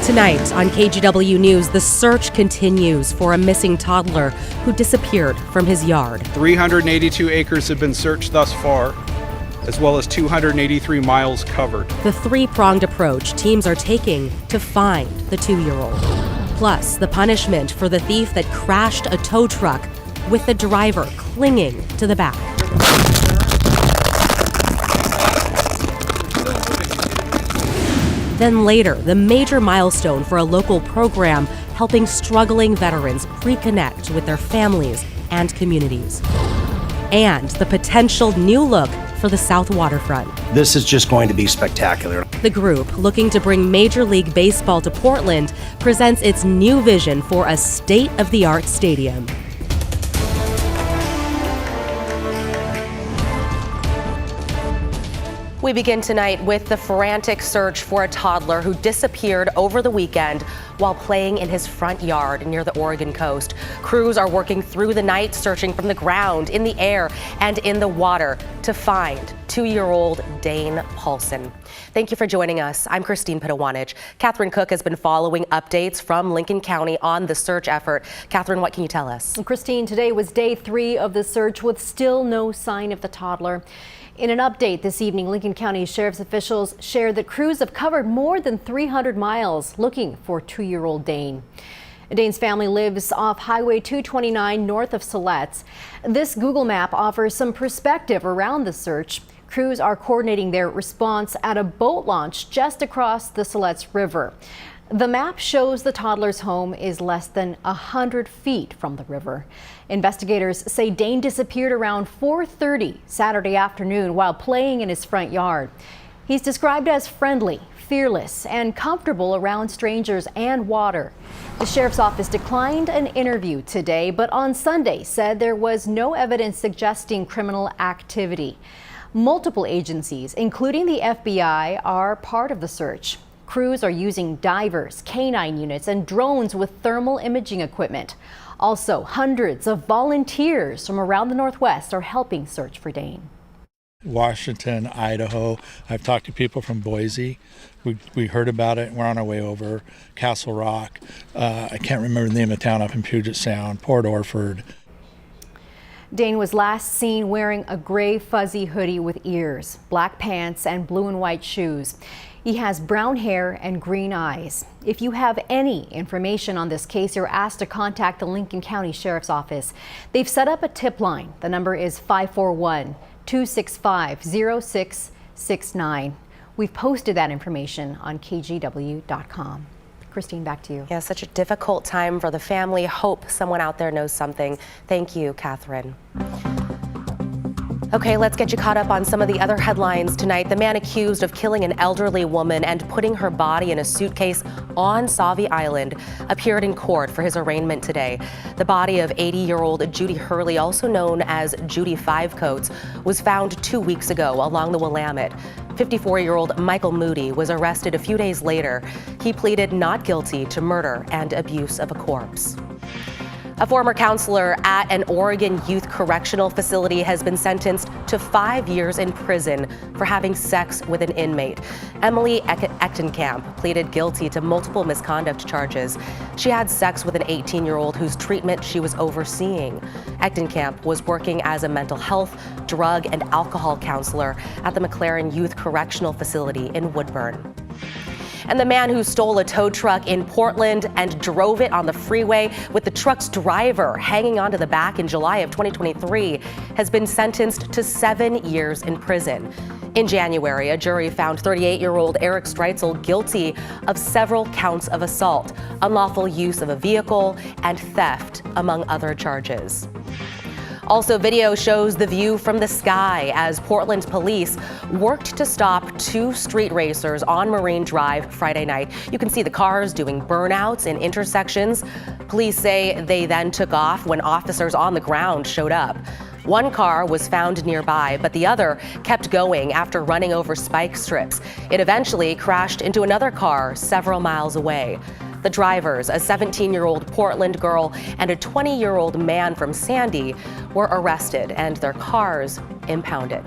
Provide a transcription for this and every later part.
Tonight on KGW News, the search continues for a missing toddler who disappeared from his yard. 382 acres have been searched thus far, as well as 283 miles covered. The three-pronged approach teams are taking to find the 2-year-old. Plus, the punishment for the thief that crashed a tow truck with the driver clinging to the back. Then later, the major milestone for a local program helping struggling veterans reconnect with their families and communities. And the potential new look for the South Waterfront. This is just going to be spectacular. The group, looking to bring Major League Baseball to Portland, presents its new vision for a state-of-the-art stadium. We begin tonight with the frantic search for a toddler who disappeared over the weekend while playing in his front yard near the Oregon coast. Crews are working through the night, searching from the ground, in the air, and in the water to find 2-year-old Dane Paulson. Thank you for joining us. I'm Christine Pitawanich. Catherine Cook has been following updates from Lincoln County on the search effort. Catherine, what can you tell us? Christine, today was day 3 of the search with still no sign of the toddler. In an update this evening, Lincoln County Sheriff's officials shared that crews have covered more than 300 miles looking for 2-year-old Dane. Dane's family lives off Highway 229 north of Siletz. This Google map offers some perspective around the search. Crews are coordinating their response at a boat launch just across the Siletz River. The map shows the toddler's home is less than 100 feet from the river. Investigators say Dane disappeared around 4:30 Saturday afternoon while playing in his front yard. He's described as friendly, fearless, and comfortable around strangers and water. The sheriff's office declined an interview today, but on Sunday said there was no evidence suggesting criminal activity. Multiple agencies, including the FBI, are part of the search. Crews are using divers, canine units, and drones with thermal imaging equipment. Also, hundreds of volunteers from around the Northwest are helping search for Dane. Washington, Idaho. I've talked to people from Boise. We heard about it. We're on our way over. Castle Rock. I can't remember the name of the town up in Puget Sound. Port Orford. Dane was last seen wearing a gray fuzzy hoodie with ears, black pants, and blue and white shoes. He has brown hair and green eyes. If you have any information on this case, you're asked to contact the Lincoln County Sheriff's Office. They've set up a tip line. The number is 541-265-0669. We've posted that information on KGW.com. Christine, back to you. Yeah, such a difficult time for the family. Hope someone out there knows something. Thank you, Catherine. Okay, let's get you caught up on some of the other headlines tonight. The man accused of killing an elderly woman and putting her body in a suitcase on Sauvie Island appeared in court for his arraignment today. The body of 80-year-old Judy Hurley, also known as Judy Five Coats, was found 2 weeks ago along the Willamette. 54-year-old Michael Moody was arrested a few days later. He pleaded not guilty to murder and abuse of a corpse. A former counselor at an Oregon youth correctional facility has been sentenced to 5 years in prison for having sex with an inmate. Emily Echtenkamp pleaded guilty to multiple misconduct charges. She had sex with an 18-year-old whose treatment she was overseeing. Echtenkamp was working as a mental health, drug, and alcohol counselor at the McLaren Youth Correctional Facility in Woodburn. And the man who stole a tow truck in Portland and drove it on the freeway with the truck's driver hanging onto the back in July of 2023 has been sentenced to 7 years in prison. In January, a jury found 38-year-old Eric Streitzel guilty of several counts of assault, unlawful use of a vehicle, and theft, among other charges. Also, video shows the view from the sky as Portland police worked to stop 2 street racers on Marine Drive Friday night. You can see the cars doing burnouts in intersections. Police say they then took off when officers on the ground showed up. One car was found nearby, but the other kept going after running over spike strips. It eventually crashed into another car several miles away. The drivers, a 17-year-old Portland girl and a 20-year-old man from Sandy, were arrested and their cars impounded.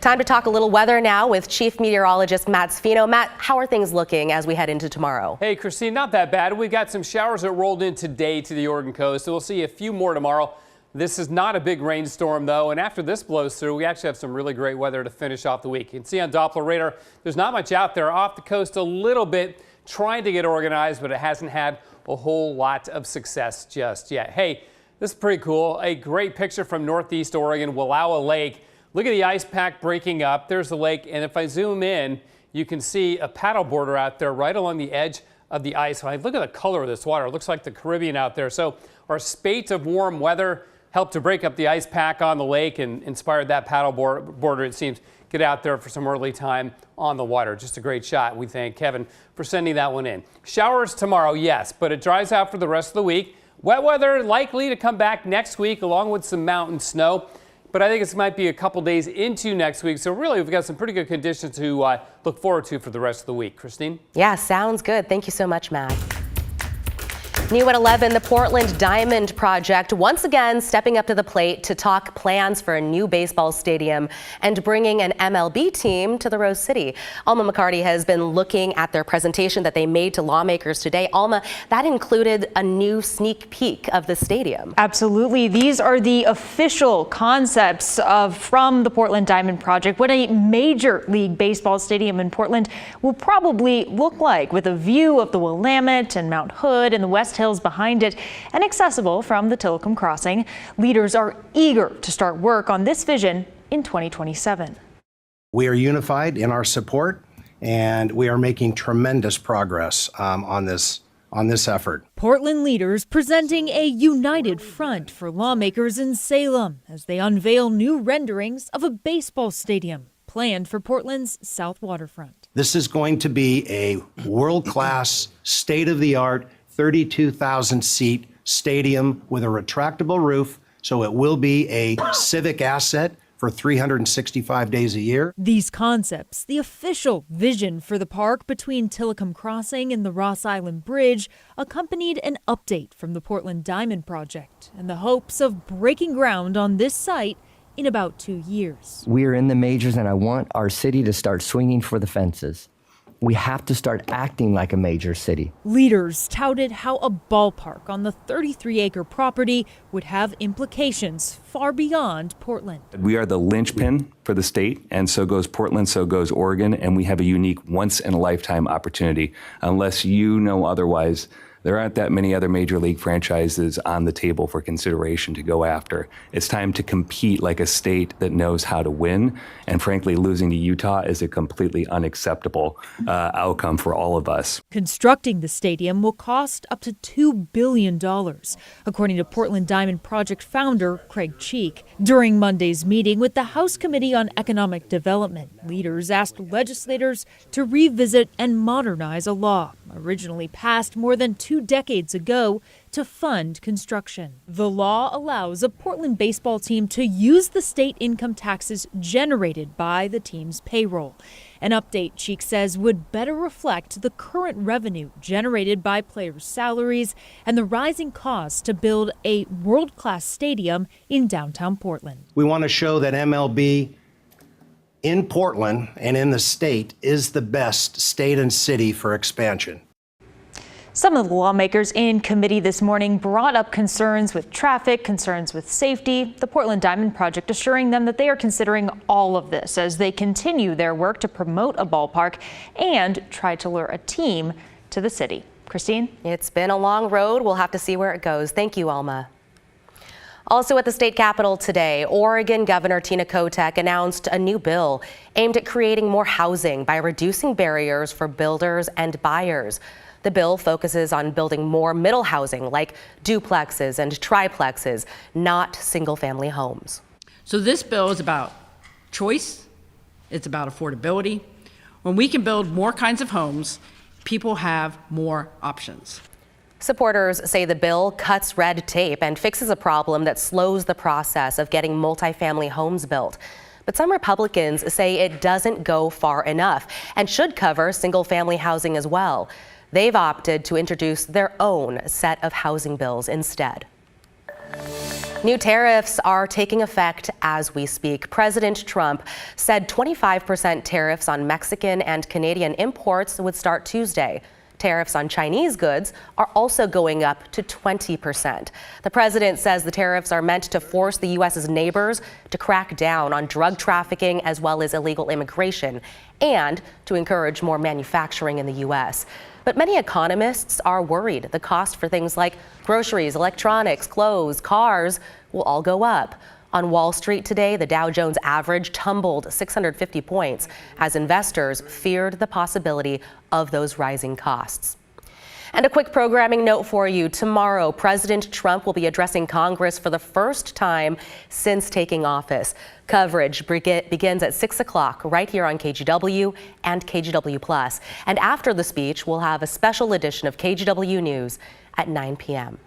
Time to talk a little weather now with Chief Meteorologist Matt Sfino. Matt, how are things looking as we head into tomorrow? Hey, Christine, not that bad. We got some showers that rolled in today to the Oregon coast, so we'll see a few more tomorrow. This is not a big rainstorm, though, and after this blows through, we actually have some really great weather to finish off the week. You can see on Doppler radar, there's not much out there. Off the coast a little bit, trying to get organized, but it hasn't had a whole lot of success just yet. Hey, this is pretty cool. A great picture from Northeast Oregon, Wallowa Lake. Look at the ice pack breaking up. There's the lake, and if I zoom in, you can see a paddle border out there right along the edge of the ice. Look at the color of this water. It looks like the Caribbean out there. So our spate of warm weather helped to break up the ice pack on the lake and inspired that paddle border, it seems, get out there for some early time on the water. Just a great shot. We thank Kevin for sending that one in. Showers tomorrow, yes, but it dries out for the rest of the week. Wet weather likely to come back next week along with some mountain snow, but I think it might be a couple days into next week. So really, we've got some pretty good conditions to look forward to for the rest of the week. Christine? Yeah, sounds good. Thank you so much, Matt. New at 11, the Portland Diamond Project once again stepping up to the plate to talk plans for a new baseball stadium and bringing an MLB team to the Rose City. Alma McCarty has been looking at their presentation that they made to lawmakers today. Alma, that included a new sneak peek of the stadium. Absolutely. These are the official concepts from the Portland Diamond Project, what a Major League Baseball stadium in Portland will probably look like, with a view of the Willamette and Mount Hood and the West Hills behind it, and accessible from the Tillicum Crossing. Leaders are eager to start work on this vision in 2027. We are unified in our support, and we are making tremendous progress on this effort. Portland leaders presenting a united front for lawmakers in Salem as they unveil new renderings of a baseball stadium planned for Portland's south waterfront. This is going to be a world-class, state-of-the-art, 32,000-seat stadium with a retractable roof, so it will be a civic asset for 365 days a year. These concepts, the official vision for the park between Tillicum Crossing and the Ross Island Bridge, accompanied an update from the Portland Diamond Project and the hopes of breaking ground on this site in about 2 years. We are in the majors, and I want our city to start swinging for the fences. We have to start acting like a major city. Leaders touted how a ballpark on the 33-acre property would have implications far beyond Portland. We are the linchpin for the state, and so goes Portland, so goes Oregon, and we have a unique once-in-a-lifetime opportunity. Unless you know otherwise, there aren't that many other major league franchises on the table for consideration to go after. It's time to compete like a state that knows how to win. And frankly, losing to Utah is a completely unacceptable outcome for all of us. Constructing the stadium will cost up to $2 billion, according to Portland Diamond Project founder Craig Cheek. During Monday's meeting with the House Committee on Economic Development, leaders asked legislators to revisit and modernize a law originally passed more than 2 decades ago to fund construction. The law allows a Portland baseball team to use the state income taxes generated by the team's payroll. An update, Cheek says, would better reflect the current revenue generated by players' salaries and the rising costs to build a world-class stadium in downtown Portland. We want to show that MLB in Portland and in the state is the best state and city for expansion. Some of the lawmakers in committee this morning brought up concerns with traffic, concerns with safety. The Portland Diamond Project assuring them that they are considering all of this as they continue their work to promote a ballpark and try to lure a team to the city. Christine? It's been a long road. We'll have to see where it goes. Thank you, Alma. Also at the state capitol today, Oregon Governor Tina Kotek announced a new bill aimed at creating more housing by reducing barriers for builders and buyers. The bill focuses on building more middle housing like duplexes and triplexes, not single-family homes. So this bill is about choice. It's about affordability. When we can build more kinds of homes, people have more options. Supporters say the bill cuts red tape and fixes a problem that slows the process of getting multifamily homes built. But some Republicans say it doesn't go far enough and should cover single-family housing as well. They've opted to introduce their own set of housing bills instead. New tariffs are taking effect as we speak. President Trump said 25% tariffs on Mexican and Canadian imports would start Tuesday. Tariffs on Chinese goods are also going up to 20%. The president says the tariffs are meant to force the U.S.'s neighbors to crack down on drug trafficking as well as illegal immigration and to encourage more manufacturing in the U.S. But many economists are worried the cost for things like groceries, electronics, clothes, cars will all go up. On Wall Street today, the Dow Jones average tumbled 650 points as investors feared the possibility of those rising costs. And a quick programming note for you. Tomorrow, President Trump will be addressing Congress for the first time since taking office. Coverage begins at 6 o'clock right here on KGW and KGW+. And after the speech, we'll have a special edition of KGW News at 9 p.m.